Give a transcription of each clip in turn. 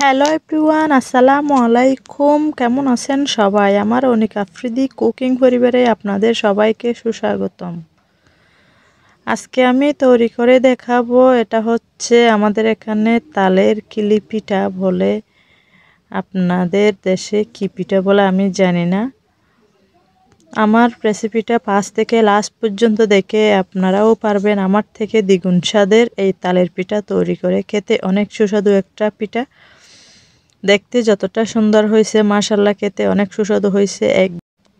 Hello everyone, আসসালামু আলাইকুম। কেমন আছেন সবাই? আমার অনিক আফ্রিদি কুকিং পরিবারে আপনাদের সবাইকে সুস্বাগতম। আজকে আমি তৈরি করে দেখাবো, এটা হচ্ছে আমাদের এখানে তালের কিলি পিঠা বলে। আপনাদের দেশে কি পিঠা বলে আমি জানি না। আমার রেসিপিটা ফার্স্ট থেকে লাস্ট পর্যন্ত দেখে আপনারাও পারবেন আমার থেকে দ্বিগুণ স্বাদের এই তালের পিঠা তৈরি করে খেতে। অনেক সুস্বাদু একটা পিঠা, দেখতে যতটা সুন্দর হয়েছে মাশাআল্লাহ খেতে অনেক সুস্বাদু হয়েছে।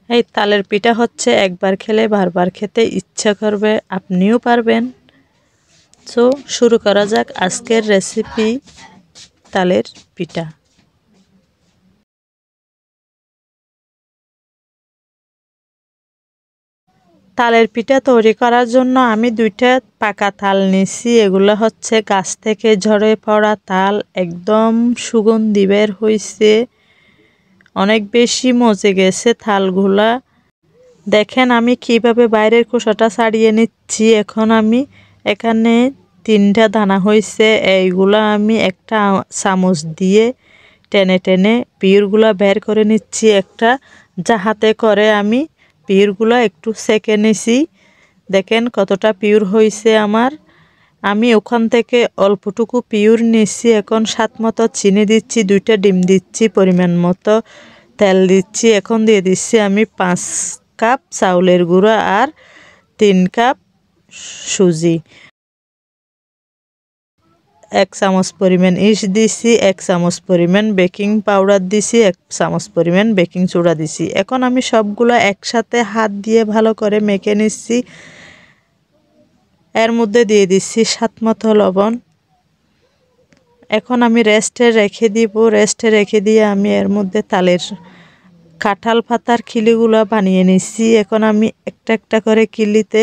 এই তালের পিঠা হচ্ছে একবার খেলে বারবার খেতে ইচ্ছা করবে, আপনিও পারবেন। সো শুরু করা যাক আজকের রেসিপি তালের পিঠা। তালের পিঠা তৈরি করার জন্য আমি দুইটা পাকা তাল নিছি। এগুলো হচ্ছে গাছ থেকে ঝরে পড়া তাল, একদম সুগন্ধি বের হয়েছে, অনেক বেশি মজে গেছে তালগুলা। দেখেন আমি কিভাবে বাইরের খোসাটা ছাড়িয়ে নিচ্ছি। এখন আমি এখানে 3টা দানা হয়েছে, এইগুলা আমি একটা চামচ দিয়ে টেনে টেনে পিউরগুলা বের করে নিচ্ছি একটা যাহাতে করে। আমি পিউরগুলা একটু সেকে নিছি, দেখেন কতটা পিউর হয়েছে আমার। আমি ওখান থেকে অল্পটুকু পিউর নিচ্ছি। এখন স্বাদ মতো চিনি দিচ্ছি, 2টা ডিম দিচ্ছি, পরিমাণ মতো তেল দিচ্ছি। এখন দিয়ে দিচ্ছি আমি 5 কাপ চাউলের গুঁড়া আর 3 কাপ সুজি। 1 চামচ পরিমাণ ইস্ট দিছি, 1 চামচ পরিমাণ বেকিং পাউডার দিছি, 1 চামচ পরিমাণ বেকিং সোডা দিছি। এখন আমি সবগুলো একসাথে হাত দিয়ে ভালো করে মেখে নিচ্ছি। এর মধ্যে দিয়ে দিচ্ছি স্বাদ মতো লবণ। এখন আমি রেস্টে রেখে দিব। রেস্টে রেখে দিয়ে আমি এর মধ্যে তালের কাঁঠাল পাতার খিলিগুলো বানিয়ে নিচ্ছি। এখন আমি একটা একটা করে কিলিতে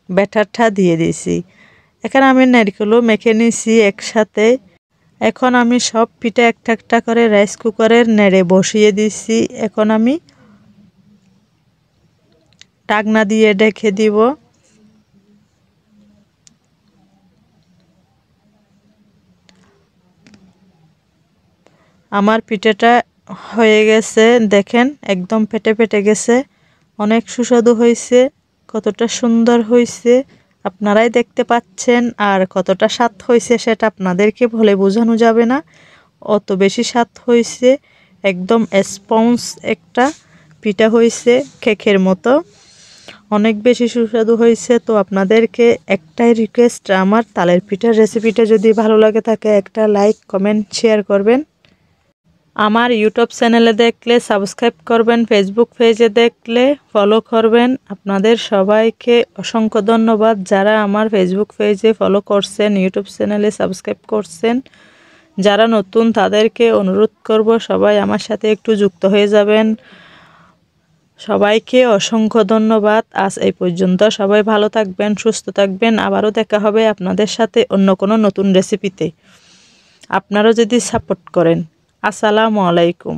ব্যাটারটা দিয়ে দিছি। এখানে আমি নারকেলও মেখে নিছি একসাথে। এখন আমি সব পিঠা একটা একটা করে রাইস কুকারের নেড়ে বসিয়ে দিছি। এখন আমি ঢাকনা দিয়ে ঢেকে দিব। আমার পিঠাটা হয়ে গেছে, দেখেন একদম ফেটে ফেটে গেছে, অনেক সুস্বাদু হয়েছে, কতটা সুন্দর হয়েছে আপনারাই দেখতে পাচ্ছেন। আর কতটা স্বাদ হয়েছে সেটা আপনাদেরকে বলে বোঝানো যাবে না, অত বেশি স্বাদ হয়েছে। একদম স্পঞ্জ একটা পিঠা হয়েছে, কেকের মতো, অনেক বেশি সুস্বাদু হয়েছে। তো আপনাদেরকে একটাই রিকোয়েস্ট, আমার তালের পিঠার রেসিপিটা যদি ভালো লাগে থাকে একটা লাইক কমেন্ট শেয়ার করবেন। আমার ইউটিউব চ্যানেলে দেখলে সাবস্ক্রাইব করবেন, ফেসবুক পেজে দেখলে ফলো করবেন। আপনাদের সবাইকে অসংখ্য ধন্যবাদ যারা আমার ফেসবুক পেজে ফলো করছেন, ইউটিউব চ্যানেলে সাবস্ক্রাইব করছেন। যারা নতুন তাদেরকে অনুরোধ করব সবাই আমার সাথে একটু যুক্ত হয়ে যাবেন। সবাইকে অসংখ্য ধন্যবাদ। আজ এই পর্যন্ত। সবাই ভালো থাকবেন, সুস্থ থাকবেন। আবারও দেখা হবে আপনাদের সাথে অন্য কোনো নতুন রেসিপিতে, আপনারা যদি সাপোর্ট করেন। আসসালামু আলাইকুম।